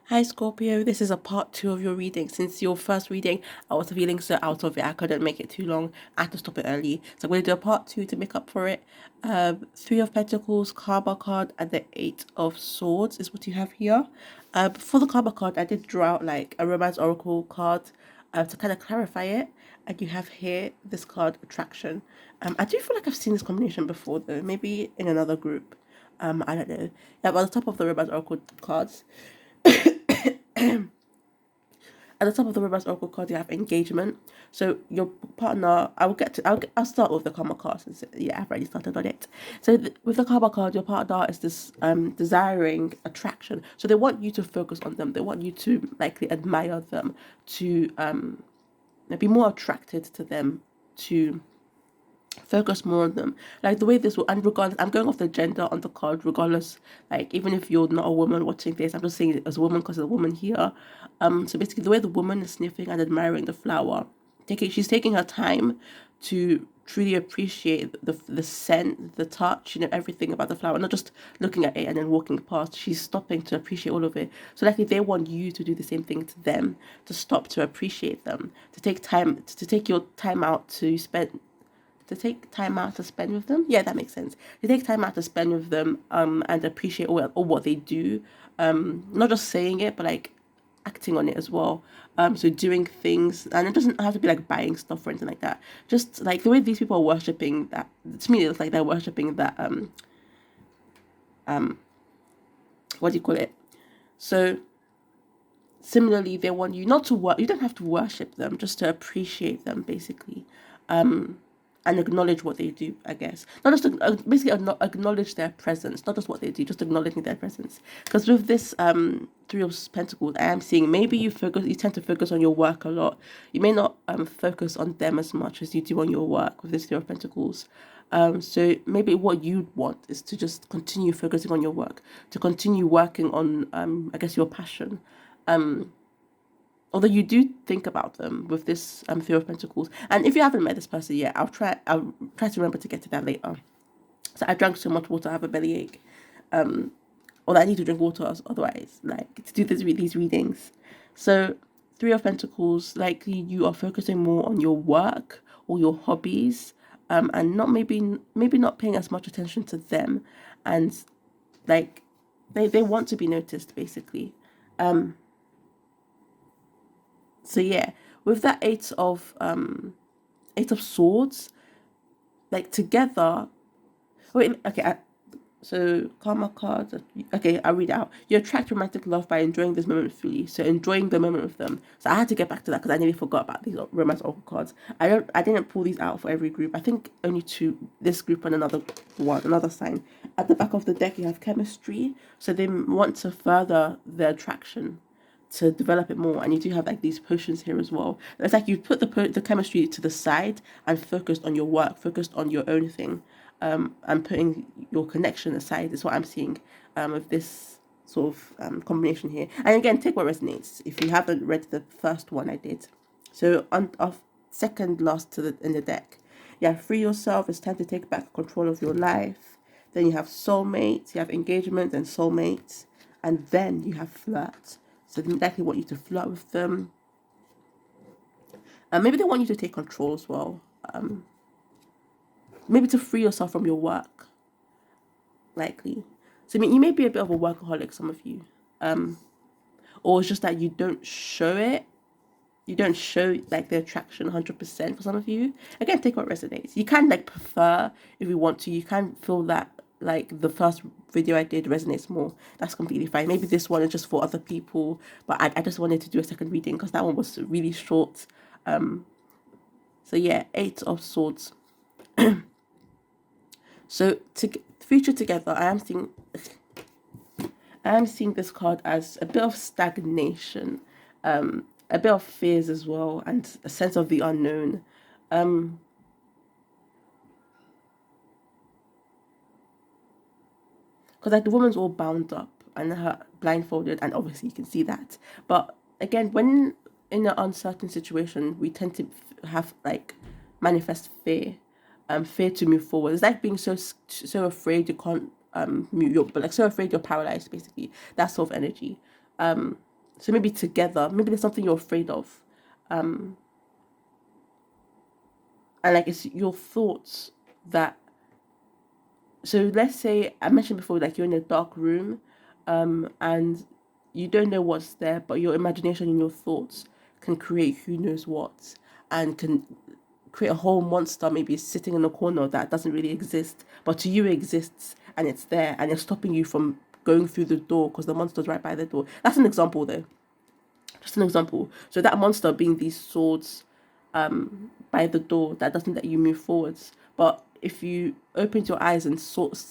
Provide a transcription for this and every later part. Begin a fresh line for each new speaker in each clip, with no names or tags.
Hi Scorpio, this is a part two of your reading. Since your first reading, I was feeling so out of it, I couldn't make it too long. I had to stop it early. So I'm going to do a part two to make up for it. Three of Pentacles, Karma card, and the Eight of Swords is what you have here. For the Karma card, I did draw out like a Romance Oracle card to kind of clarify it. And you have here this card, Attraction. I do feel like I've seen this combination before though, maybe in another group. I don't know. Yeah, but at the top of the Romance Oracle cards, at the top of the reverse oracle card, you have engagement. So your partner, I'll start with the karma card since yeah, I've already started on it. So with the karma card, your partner is this desiring attraction. So they want you to focus on them. They want you to likely admire them, to be more attracted to them, to focus more on them, like the way this will. And regardless, I'm going off the gender on the card, regardless, like even if you're not a woman watching this, I'm just saying it as a woman because there's a woman here. So basically the way the woman is sniffing and admiring the flower, she's taking her time to truly appreciate the scent, the touch, everything about the flower, not just looking at it and then walking past. She's stopping to appreciate all of it. So likely they want you to do the same thing to them, to stop, to appreciate them, to take time, to take your time out to take time out to spend with them. Yeah, that makes sense. To take time out to spend with them, and appreciate all what they do. Not just saying it, but like acting on it as well. So doing things, and it doesn't have to be like buying stuff or anything like that. Just like the way these people are worshipping that. To me, it's like they're worshipping that. What do you call it? So similarly, they want you not to work. You don't have to worship them, just to appreciate them, basically. And acknowledge what they do, I guess. Not just basically acknowledge their presence, not just what they do, just acknowledging their presence. Because with this Three of Pentacles, I am seeing maybe you tend to focus on your work a lot. You may not focus on them as much as you do on your work with this Three of Pentacles. So maybe what you'd want is to just continue focusing on your work, to continue working on, I guess, your passion. Although you do think about them with this Three of Pentacles. And if you haven't met this person yet, I'll try to remember to get to that later. So I drank so much water, I have a bellyache. Although I need to drink water otherwise, like to do these readings. So Three of Pentacles, likely you are focusing more on your work or your hobbies, and not maybe not paying as much attention to them, and like they want to be noticed basically. So yeah, with that Eight of Swords, like together. Wait, okay. So karma card. Okay, I'll read it out. You attract romantic love by enjoying this moment fully. So enjoying the moment with them. So I had to get back to that because I nearly forgot about these romance oracle cards. I didn't pull these out for every group. I think only two. This group and another sign. At the back of the deck, you have chemistry. So they want to further the attraction, to develop it more, and you do have like these potions here as well. It's like you put the chemistry to the side and focused on your work, focused on your own thing, and putting your connection aside is what I'm seeing with this sort of combination here. And again, take what resonates. If you haven't read the first one I did, so on off second last in the deck, yeah, free yourself. It's time to take back control of your life. Then you have soulmates, you have engagement and soulmates, and then you have flirt. So they likely want you to flirt with them. Maybe they want you to take control as well. Maybe to free yourself from your work, likely. So I mean, you may be a bit of a workaholic, some of you. Or it's just that you don't show it. You don't show like the attraction 100% for some of you. Again, take what resonates. You can like prefer if you want to. You can feel that like the first video I did resonates more. That's completely fine. Maybe this one is just for other people, but I just wanted to do a second reading because that one was really short. So yeah, Eight of Swords. So to future together, I am seeing this card as a bit of stagnation, a bit of fears as well, and a sense of the unknown. Because like the woman's all bound up and her blindfolded, and obviously you can see that. But again, when in an uncertain situation, we tend to have like manifest fear, fear to move forward. It's like being so afraid you can't move, but like so afraid you're paralyzed. Basically, that sort of energy. So maybe together, maybe there's something you're afraid of. And like it's your thoughts that, so let's say I mentioned before, like you're in a dark room, and you don't know what's there, but your imagination and your thoughts can create who knows what, and can create a whole monster maybe sitting in a corner that doesn't really exist, but to you it exists and it's there and it's stopping you from going through the door because the monster's right by the door. That's an example though. Just an example. So that monster being these swords by the door that doesn't let you move forwards. But if you opened your eyes and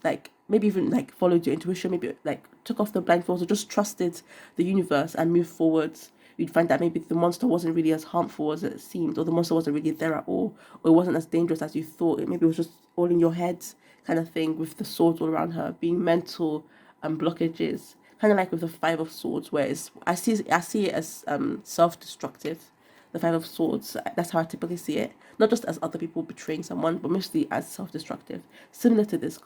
like maybe even like followed your intuition, maybe like took off the blindfolds or just trusted the universe and moved forwards, you'd find that maybe the monster wasn't really as harmful as it seemed, or the monster wasn't really there at all, or it wasn't as dangerous as you thought. It maybe was just all in your head kind of thing, with the swords all around her being mental blockages, kind of like with the Five of Swords, where I see it as self-destructive. The Five of Swords, that's how I typically see it, not just as other people betraying someone, but mostly as self-destructive, similar to this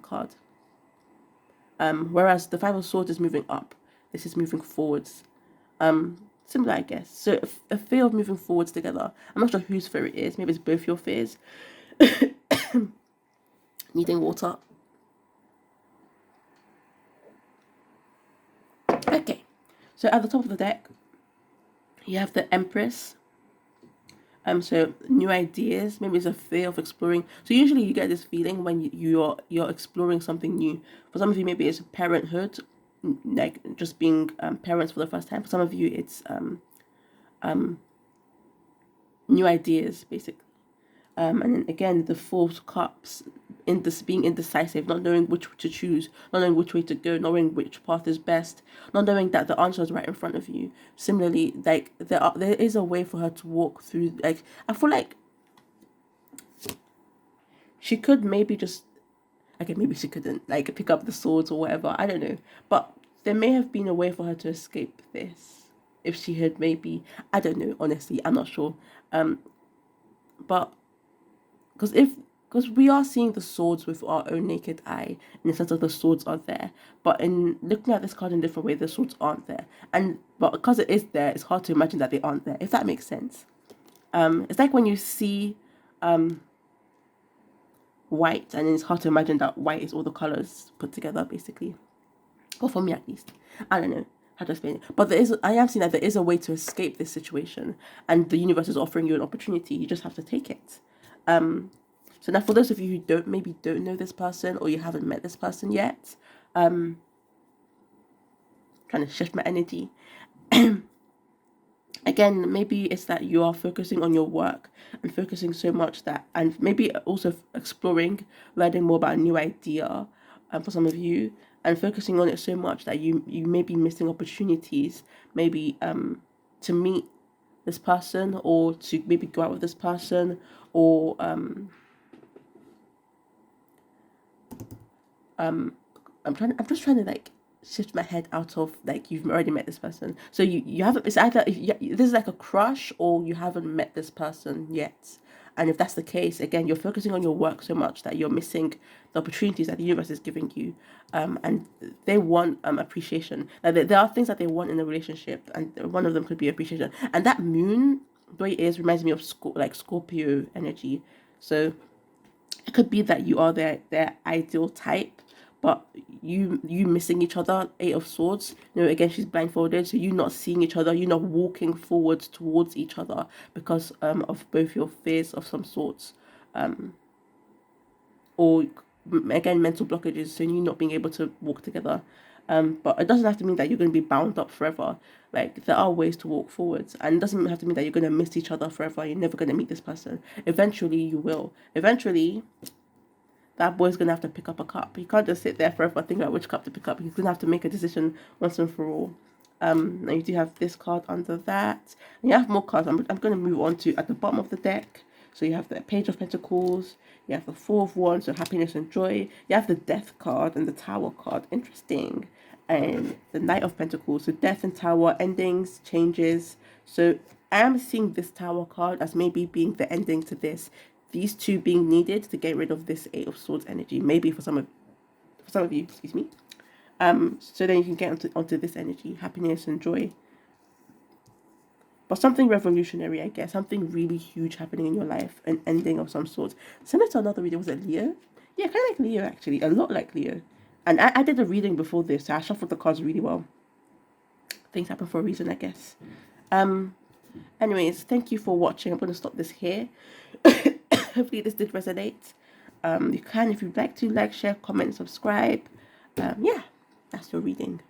card. Whereas the Five of Swords is moving up, this is moving forwards. Similar, I guess. So a fear of moving forwards together. I'm not sure whose fear it is. Maybe it's both your fears. Needing water. Okay. So at the top of the deck, you have the Empress. So new ideas. Maybe it's a fear of exploring. So usually you get this feeling when you're exploring something new. For some of you, maybe it's parenthood, like just being parents for the first time. For some of you, it's new ideas, basically. And then again, the Four of Cups, in this being indecisive, not knowing which to choose, not knowing which way to go, not knowing which path is best, not knowing that the answer is right in front of you. Similarly, like there is a way for her to walk through. Like I feel like she could maybe just, okay, maybe she couldn't like pick up the swords or whatever. I don't know, but there may have been a way for her to escape this if she had maybe, I don't know. Honestly, I'm not sure. But because we are seeing the swords with our own naked eye, in the sense of the swords are there, but in looking at this card in a different way, the swords aren't there, but because it is there, it's hard to imagine that they aren't there, if that makes sense. It's like when you see white, and then it's hard to imagine that white is all the colors put together, basically. Or for me at least, I don't know how to explain it, but I am seeing that there is a way to escape this situation, and the universe is offering you an opportunity. You just have to take it. So now, for those of you who don't know this person, or you haven't met this person yet, trying to shift my energy. Again, maybe it's that you are focusing on your work and focusing so much that, and maybe also exploring, learning more about a new idea, for some of you, and focusing on it so much that you may be missing opportunities, maybe to meet this person, or to maybe go out with this person, or I'm just trying to like shift my head out of like you've already met this person. So you haven't, it's either this is like a crush, or you haven't met this person yet. And if that's the case, again, you're focusing on your work so much that you're missing the opportunities that the universe is giving you. And they want appreciation. Like there are things that they want in a relationship, and one of them could be appreciation. And that moon, the way it is, reminds me of like Scorpio energy. So it could be that you are their ideal type, but you missing each other. Eight of Swords, again, she's blindfolded, so you not seeing each other, you're not walking forward towards each other because of both your fears of some sorts, or again, mental blockages, so you not being able to walk together. But it doesn't have to mean that you're going to be bound up forever. Like there are ways to walk forwards, and it doesn't have to mean that you're going to miss each other forever. You're never going to meet this person. Eventually you will. Eventually that boy's going to have to pick up a cup. He can't just sit there forever thinking about which cup to pick up. He's going to have to make a decision once and for all. Now you do have this card under that, and you have more cards. I'm going to move on to at the bottom of the deck. So you have the Page of Pentacles, you have the Four of Wands, so happiness and joy. You have the Death card and the Tower card. Interesting. And the Knight of Pentacles, so death and tower, endings, changes. So I am seeing this Tower card as maybe being the ending to this. These two being needed to get rid of this Eight of Swords energy. Maybe for some of you, excuse me. So then you can get onto this energy, happiness and joy. but something revolutionary, I guess. Something really huge happening in your life, an ending of some sort. Similar to another reading, was it Leo? Yeah, kind of like Leo, actually. A lot like Leo. And I did a reading before this, so I shuffled the cards really well. Things happen for a reason, I guess. Anyways, thank you for watching. I'm going to stop this here. Hopefully this did resonate. You can, if you'd like to, like, share, comment, subscribe. Yeah, that's your reading.